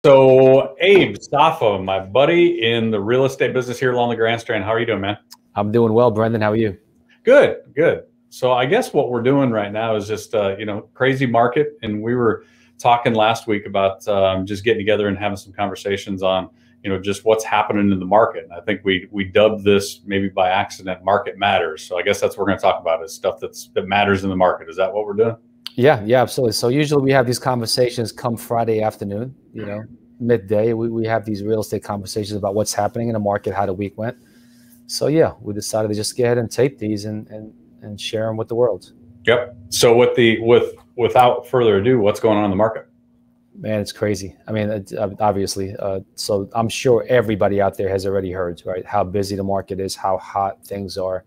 So, Abe Safa, my buddy in the real estate business here along the Grand Strand. How are you doing, man? I'm doing well, Brendan. How are you? Good, good. So, I guess what we're doing right now is just, crazy market. And we were talking last week about just getting together and having some conversations on, just what's happening in the market. And I think we dubbed this maybe by accident, market matters. So, I guess that's what we're going to talk about is stuff that matters in the market. Is that what we're doing? Yeah, absolutely. So usually we have these conversations come Friday afternoon, midday. We have these real estate conversations about what's happening in the market, how the week went. So yeah, we decided to just go ahead and tape these and share them with the world. Yep. So without further ado, what's going on in the market? Man, it's crazy. I mean, obviously. So I'm sure everybody out there has already heard, right, how busy the market is, how hot things are,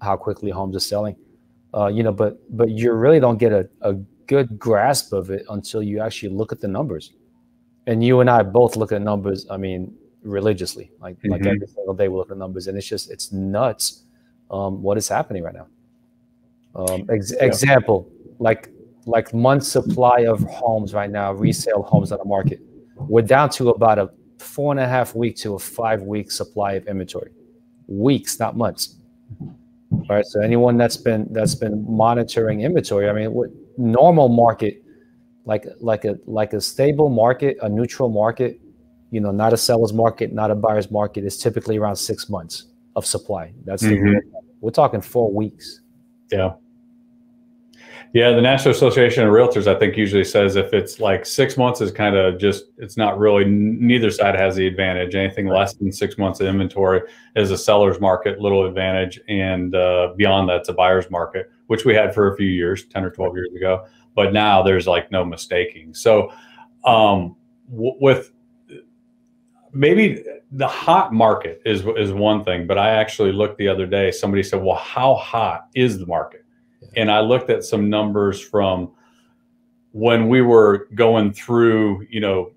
how quickly homes are selling. But you really don't get a good grasp of it until you actually look at the numbers. And you and I both look at numbers, I mean, religiously, like every single day we look at numbers, and it's nuts what is happening right now. Example, like month supply of homes right now, resale homes on the market. We're down to about a 4.5 week to a 5 week supply of inventory. Weeks, not months. All right, so anyone that's been monitoring inventory, I mean, what normal market, like a stable market, a neutral market, not a seller's market, not a buyer's market, is typically around 6 months of supply. That's the real. We're talking 4 weeks. Yeah. Yeah, the National Association of Realtors, I think, usually says if it's like 6 months is kind of just, it's not really, neither side has the advantage. Anything less than 6 months of inventory is a seller's market, little advantage. And beyond that's a buyer's market, which we had for a few years, 10 or 12 years ago. But now there's like no mistaking. So with maybe the hot market is one thing, but I actually looked the other day, somebody said, well, how hot is the market? And I looked at some numbers from when we were going through,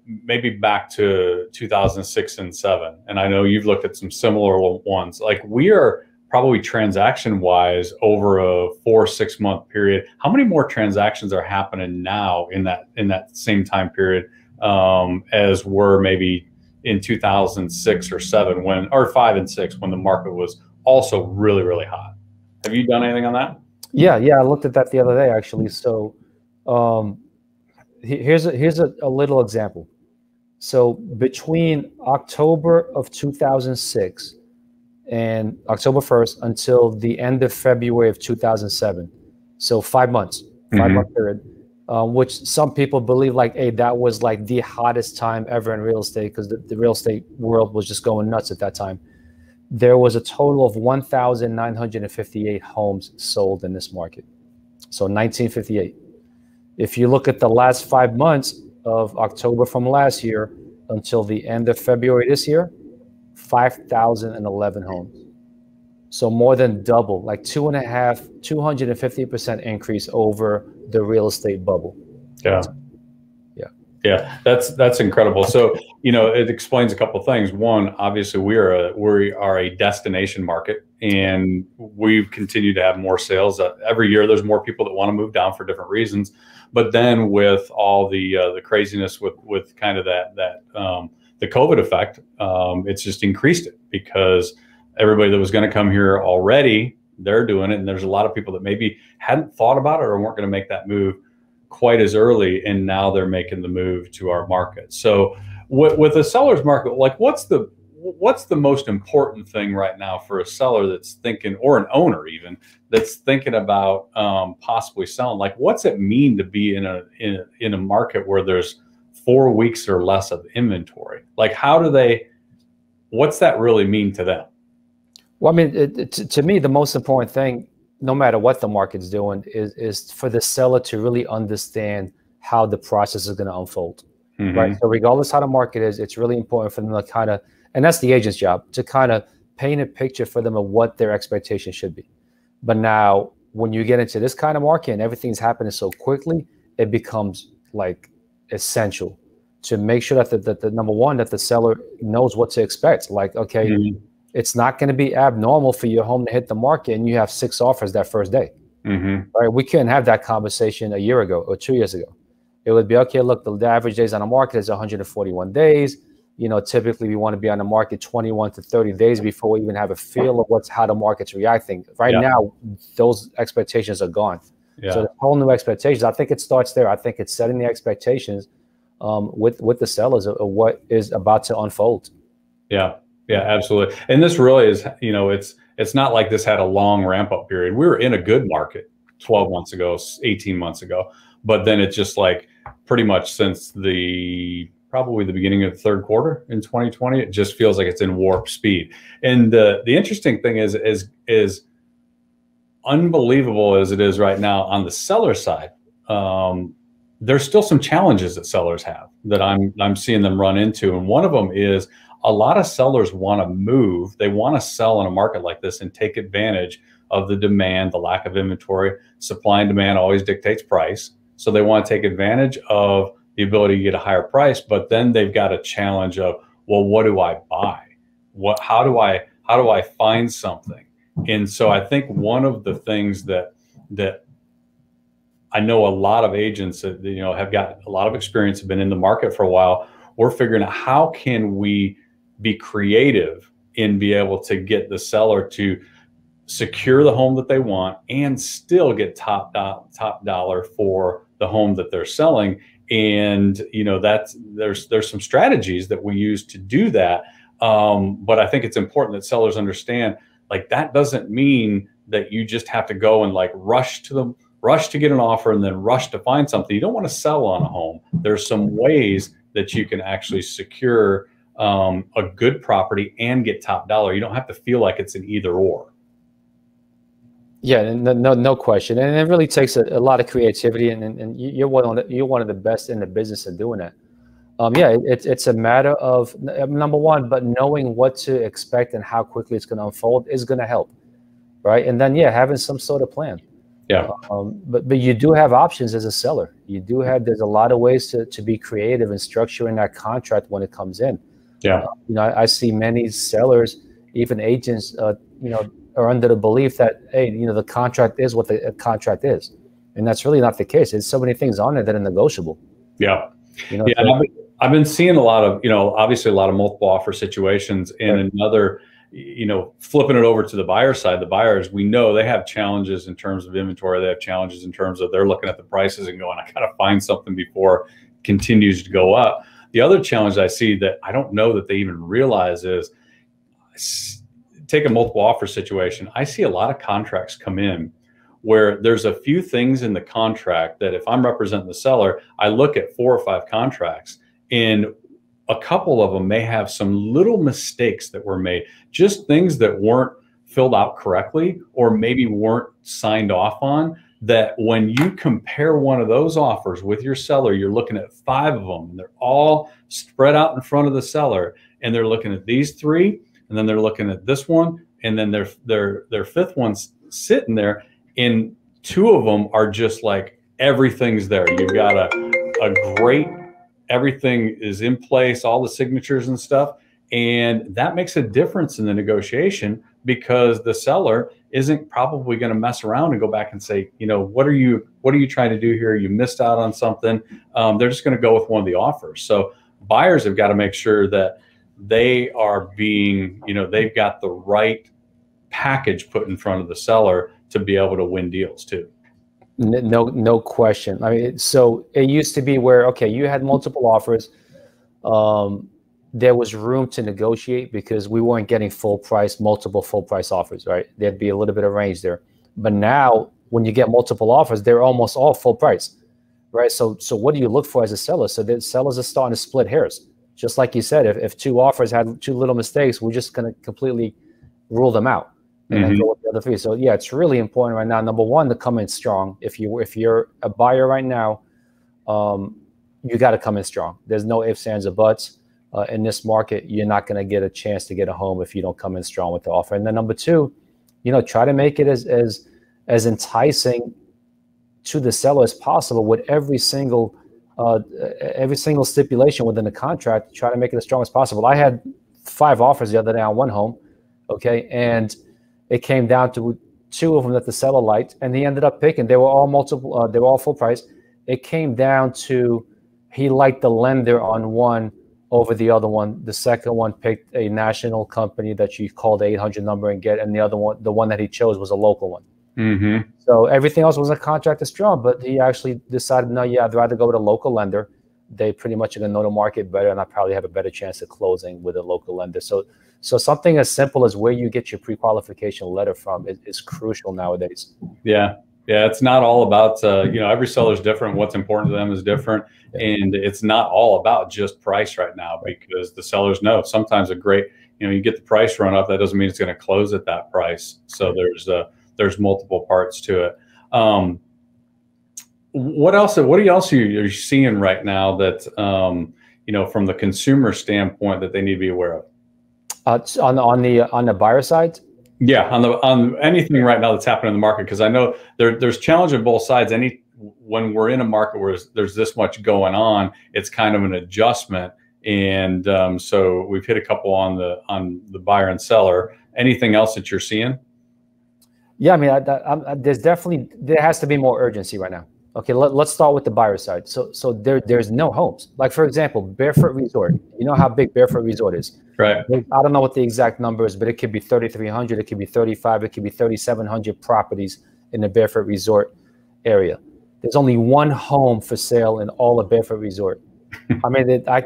maybe back to 2006 and 7. And I know you've looked at some similar ones. Like we are probably transaction wise over a 4-6 month period. How many more transactions are happening now in that same time period as were maybe in 2006 or 7 or 5 and 6 when the market was also really, really hot? Have you done anything on that? Yeah, I looked at that the other day, actually. So here's a little example. So between October of 2006 and October 1st until the end of February of 2007, so 5 months, 5-month period, which some people believe like, hey, that was like the hottest time ever in real estate because the real estate world was just going nuts at that time. There was a total of 1,958 homes sold in this market. So 1958. If you look at the last 5 months of October from last year until the end of February this year, 5,011 homes. So more than double, like 250% increase over the real estate bubble. Yeah. Yeah, that's incredible. So, it explains a couple of things. One, obviously we are a destination market, and we've continued to have more sales. Every year there's more people that want to move down for different reasons. But then with all the craziness with kind of the COVID effect, it's just increased it because everybody that was going to come here already, they're doing it. And there's a lot of people that maybe hadn't thought about it or weren't going to make that move quite as early, and now they're making the move to our market. So with a seller's market, like what's the most important thing right now for a seller that's thinking, or an owner even that's thinking about possibly selling? Like what's it mean to be in a market where there's 4 weeks or less of inventory? Like what's that really mean to them? Well, I mean, to me, the most important thing, no matter what the market's doing, is for the seller to really understand how the process is going to unfold, right? So regardless how the market is, it's really important for them to kind of, and that's the agent's job, to kind of paint a picture for them of what their expectation should be. But now, when you get into this kind of market and everything's happening so quickly, it becomes like essential to make sure that the number one, that the seller knows what to expect. Like, okay, it's not going to be abnormal for your home to hit the market and you have 6 offers that first day. Right? We couldn't have that conversation a year ago or 2 years ago. It would be, okay, look, the average days on the market is 141 days. You know, typically we want to be on the market 21 to 30 days before we even have a feel of how the market's reacting. Right now, those expectations are gone. So the whole new expectations, I think it starts there. I think it's setting the expectations with the sellers of what is about to unfold. Yeah, absolutely. And this really is, you know, it's not like this had a long ramp up period. We were in a good market 12 months ago, 18 months ago, but then it's just like pretty much since probably the beginning of the third quarter in 2020, it just feels like it's in warp speed. And the interesting thing is unbelievable as it is right now on the seller side. There's still some challenges that sellers have that I'm seeing them run into. And one of them is a lot of sellers want to move. They want to sell in a market like this and take advantage of the demand, the lack of inventory. Supply and demand always dictates price. So they want to take advantage of the ability to get a higher price, but then they've got a challenge of, well, what do I buy? How do I find something? And so I think one of the things that I know a lot of agents that, you know, have got a lot of experience, have been in the market for a while. We're figuring out how can we be creative and be able to get the seller to secure the home that they want and still get top dollar for the home that they're selling. And, you know, there's some strategies that we use to do that. But I think it's important that sellers understand, like, that doesn't mean that you just have to go and like rush to get an offer and then rush to find something. You don't want to sell on a home. There's some ways that you can actually secure a good property and get top dollar. You don't have to feel like it's an either or. Yeah, no question. And it really takes a lot of creativity, and you're one of the best in the business of doing that. Yeah, it's a matter of, number one, but knowing what to expect and how quickly it's going to unfold is going to help, right? And then, yeah, having some sort of plan. Yeah. But you do have options as a seller. There's a lot of ways to be creative in structuring that contract when it comes in. Yeah. You know, I see many sellers, even agents, you know, are under the belief that, hey, you know, the contract is what the contract is. And that's really not the case. There's so many things on it that are negotiable. Yeah. You know, yeah. I've been seeing a lot of, you know, obviously a lot of multiple offer situations, and another, you know, flipping it over to the buyer side. The buyers, we know they have challenges in terms of inventory. They have challenges in terms of they're looking at the prices and going, I got to find something before it continues to go up. The other challenge I see that I don't know that they even realize is, take a multiple offer situation. I see a lot of contracts come in where there's a few things in the contract that if I'm representing the seller, I look at 4 or 5 contracts, and a couple of them may have some little mistakes that were made, just things that weren't filled out correctly or maybe weren't signed off on, that when you compare one of those offers with your seller, you're looking at 5 of them, and they're all spread out in front of the seller, and they're looking at these 3, and then they're looking at this one, and then their 5th one's sitting there, and 2 of them are just like everything's there. You've got a great, everything is in place, all the signatures and stuff, and that makes a difference in the negotiation, because the seller isn't probably going to mess around and go back and say, you know, what are you trying to do here? You missed out on something. They're just going to go with one of the offers. So buyers have got to make sure that they are being, you know, they've got the right package put in front of the seller to be able to win deals too. No question. I mean, so it used to be where, okay, you had multiple offers. There was room to negotiate because we weren't getting multiple full price offers, right? There'd be a little bit of range there. But now when you get multiple offers, they're almost all full price, right? So what do you look for as a seller? So the sellers are starting to split hairs. Just like you said, if 2 offers had 2 little mistakes, we're just going to completely rule them out and then go with the other 3. So yeah, it's really important right now. Number one, to come in strong. If you're a buyer right now, you got to come in strong. There's no ifs, ands, or buts. In this market, you're not going to get a chance to get a home if you don't come in strong with the offer. And then number 2, you know, try to make it as enticing to the seller as possible with every single stipulation within the contract. Try to make it as strong as possible. I had 5 offers the other day on one home, okay, and it came down to 2 of them that the seller liked, and he ended up picking. They were all full price. It came down to he liked the lender on one over the other one. The second one picked a national company that you call the 800 number and get, and the other one, the one that he chose, was a local one. Mm-hmm. So everything else was a contract strong, but he actually decided, no, yeah, I'd rather go with a local lender. They pretty much are going to know the market better, and I probably have a better chance of closing with a local lender. So something as simple as where you get your pre-qualification letter from is crucial nowadays. Yeah. Yeah, it's not all about, every seller's different. What's important to them is different. And it's not all about just price right now, because the sellers know sometimes you get the price run up. That doesn't mean it's going to close at that price. So there's multiple parts to it. What else are you seeing right now that, from the consumer standpoint, that they need to be aware of? On the buyer side? Yeah, on anything right now that's happening in the market, because I know there's challenge on both sides. When we're in a market where there's this much going on, it's kind of an adjustment, and so we've hit a couple on the buyer and seller. Anything else that you're seeing? Yeah, I mean, there has to be more urgency right now. Okay, let's start with the buyer side. So there's no homes. Like, for example, Barefoot Resort. You know how big Barefoot Resort is? Right. I don't know what the exact number is, but it could be 3,300, it could be 35, it could be 3,700 properties in the Barefoot Resort area. There's only one home for sale in all of Barefoot Resort. I mean, I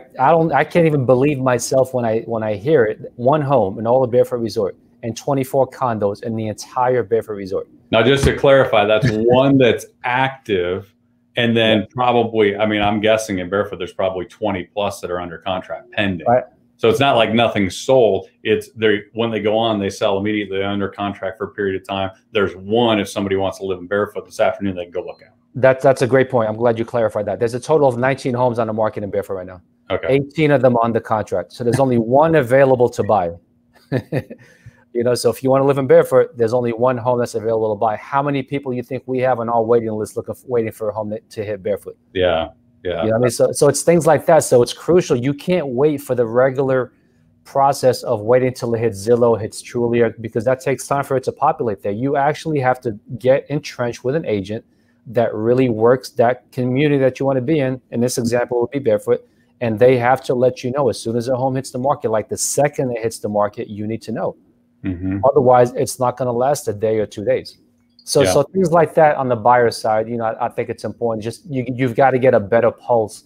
can't even believe myself when I hear it. One home in all of Barefoot Resort and 24 condos in the entire Barefoot Resort. Now, just to clarify, that's one that's active, and then probably, I mean, I'm guessing in Barefoot there's probably 20 plus that are under contract pending. Right. So it's not like nothing's sold. It's when they go on, they sell immediately under contract for a period of time. There's one, if somebody wants to live in Barefoot this afternoon, they can go look at it. That's a great point. I'm glad you clarified that. There's a total of 19 homes on the market in Barefoot right now. Okay. 18 of them on the contract. So there's only one available to buy. So if you want to live in Barefoot, there's only one home that's available to buy. How many people you think we have on our waiting list waiting for a home to hit Barefoot? Yeah. Yeah. You know what I mean? So it's things like that. So it's crucial. You can't wait for the regular process of waiting till it hits Zillow, hits Trulia, because that takes time for it to populate there. You actually have to get entrenched with an agent that really works that community that you want to be in. In this example would be Barefoot. And they have to let you know as soon as a home hits the market, like the second it hits the market, you need to know. Mm-hmm. Otherwise, it's not going to last a day or 2 days. So things like that on the buyer side, I think it's important. Just you've got to get a better pulse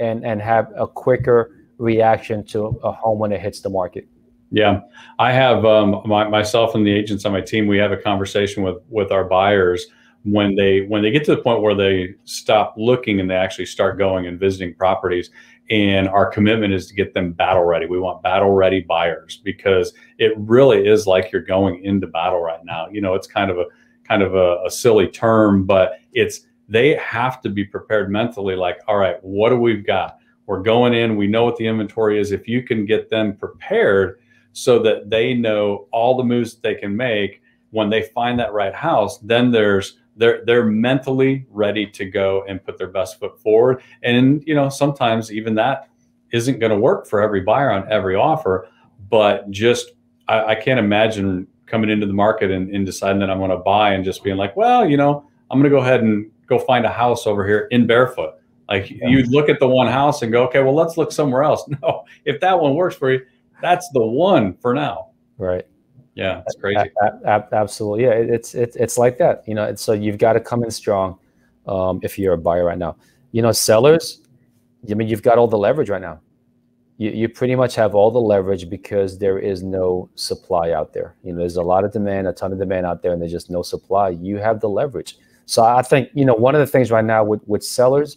and have a quicker reaction to a home when it hits the market. Yeah, I have myself and the agents on my team. We have a conversation with our buyers when they get to the point where they stop looking and they actually start going and visiting properties. And our commitment is to get them battle ready. We want battle ready buyers, because it really is like you're going into battle right now. It's kind of a silly term, but they have to be prepared mentally. Like, all right, what do we've got? We're going in. We know what the inventory is. If you can get them prepared so that they know all the moves that they can make when they find that right house, then they're mentally ready to go and put their best foot forward. And, sometimes even that isn't going to work for every buyer on every offer, but I can't imagine coming into the market and deciding that I'm going to buy and just being like, well, I'm going to go ahead and go find a house over here in Barefoot. Like, you look at the one house and go, okay, well, let's look somewhere else. No, if that one works for you, that's the one for now. Right. Yeah, it's crazy. Absolutely. Yeah, it's like that. So you've got to come in strong if you're a buyer right now. Sellers, you've got all the leverage right now. You pretty much have all the leverage because there is no supply out there. There's a lot of demand, a ton of demand out there, and there's just no supply. You have the leverage. So I think, one of the things right now with sellers,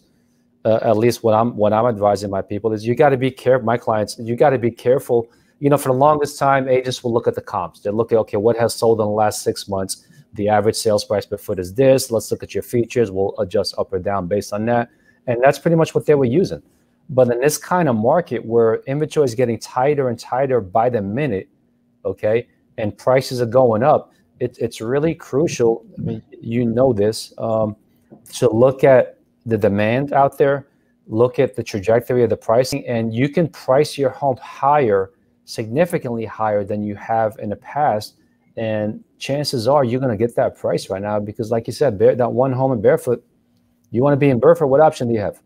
at least what I'm advising my people is you got to be careful. My clients, you got to be careful. For the longest time, agents will look at the comps. They look at, okay, what has sold in the last 6 months? The average sales price per foot is this. Let's look at your features. We'll adjust up or down based on that. And that's pretty much what they were using. But in this kind of market where inventory is getting tighter and tighter by the minute, okay, and prices are going up, it's really crucial. I mean, this, to look at the demand out there, look at the trajectory of the pricing, and you can price your home higher, significantly higher than you have in the past. And chances are you're going to get that price right now because, like you said, that one home in Barefoot, You want to be in Burford, what option do you have?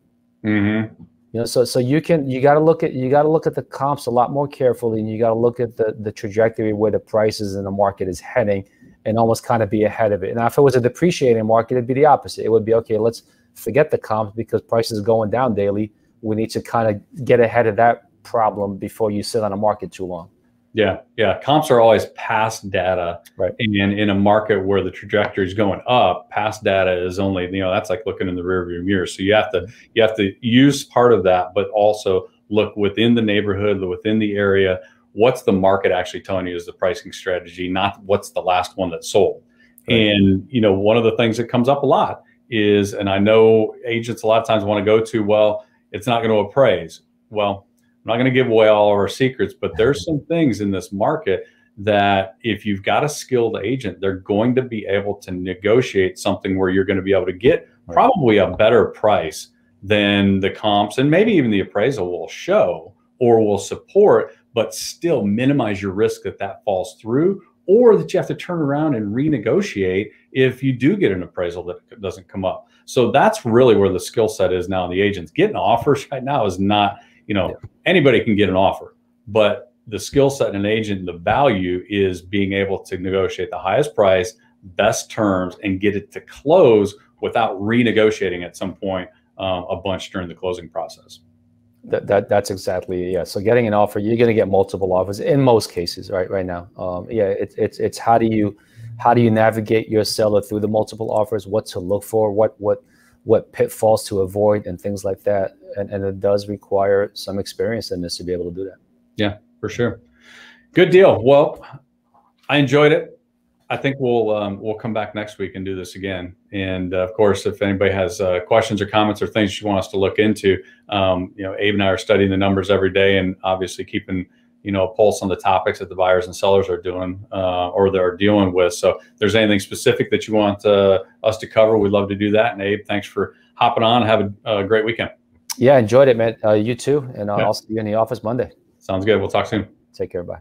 Mm-hmm. You know, so you got to look at the comps a lot more carefully, and you got to look at the trajectory where the prices in the market is heading, and almost kind of be ahead of it. Now, if it was a depreciating market, it'd be the opposite. It would be, okay, let's forget the comps because prices are going down daily. We need to kind of get ahead of that problem before you sit on a market too long. Yeah, yeah. Comps are always past data, right? And in a market where the trajectory is going up, past data is only, that's like looking in the rearview mirror. So you have to use part of that, but also look within the neighborhood, within the area. What's the market actually telling you is the pricing strategy, not what's the last one that sold. Right. And one of the things that comes up a lot is, and I know agents a lot of times want to go to, well, it's not going to appraise. Well, I'm not going to give away all of our secrets, but there's some things in this market that if you've got a skilled agent, they're going to be able to negotiate something where you're going to be able to get probably a better price than the comps and maybe even the appraisal will show or will support, but still minimize your risk that falls through, or that you have to turn around and renegotiate if you do get an appraisal that doesn't come up. So that's really where the skill set is now. The agents getting offers right now is not, anybody can get an offer, but the skill set in an agent, the value is being able to negotiate the highest price, best terms, and get it to close without renegotiating at some point a bunch during the closing process. That's exactly, yeah. So getting an offer, you're going to get multiple offers in most cases, right now. It's how do you navigate your seller through the multiple offers, what to look for, what pitfalls to avoid, and things like that. And it does require some experience in this to be able to do that. Yeah, for sure. Good deal. Well, I enjoyed it. I think we'll come back next week and do this again. And of course, if anybody has questions or comments or things you want us to look into, Abe and I are studying the numbers every day and obviously keeping a pulse on the topics that the buyers and sellers are doing or they're dealing with. So if there's anything specific that you want us to cover, we'd love to do that. And Abe, thanks for hopping on. Have a great weekend. Yeah, enjoyed it, man. You too. And I'll see you in the office Monday. Sounds good. We'll talk soon. Take care. Bye.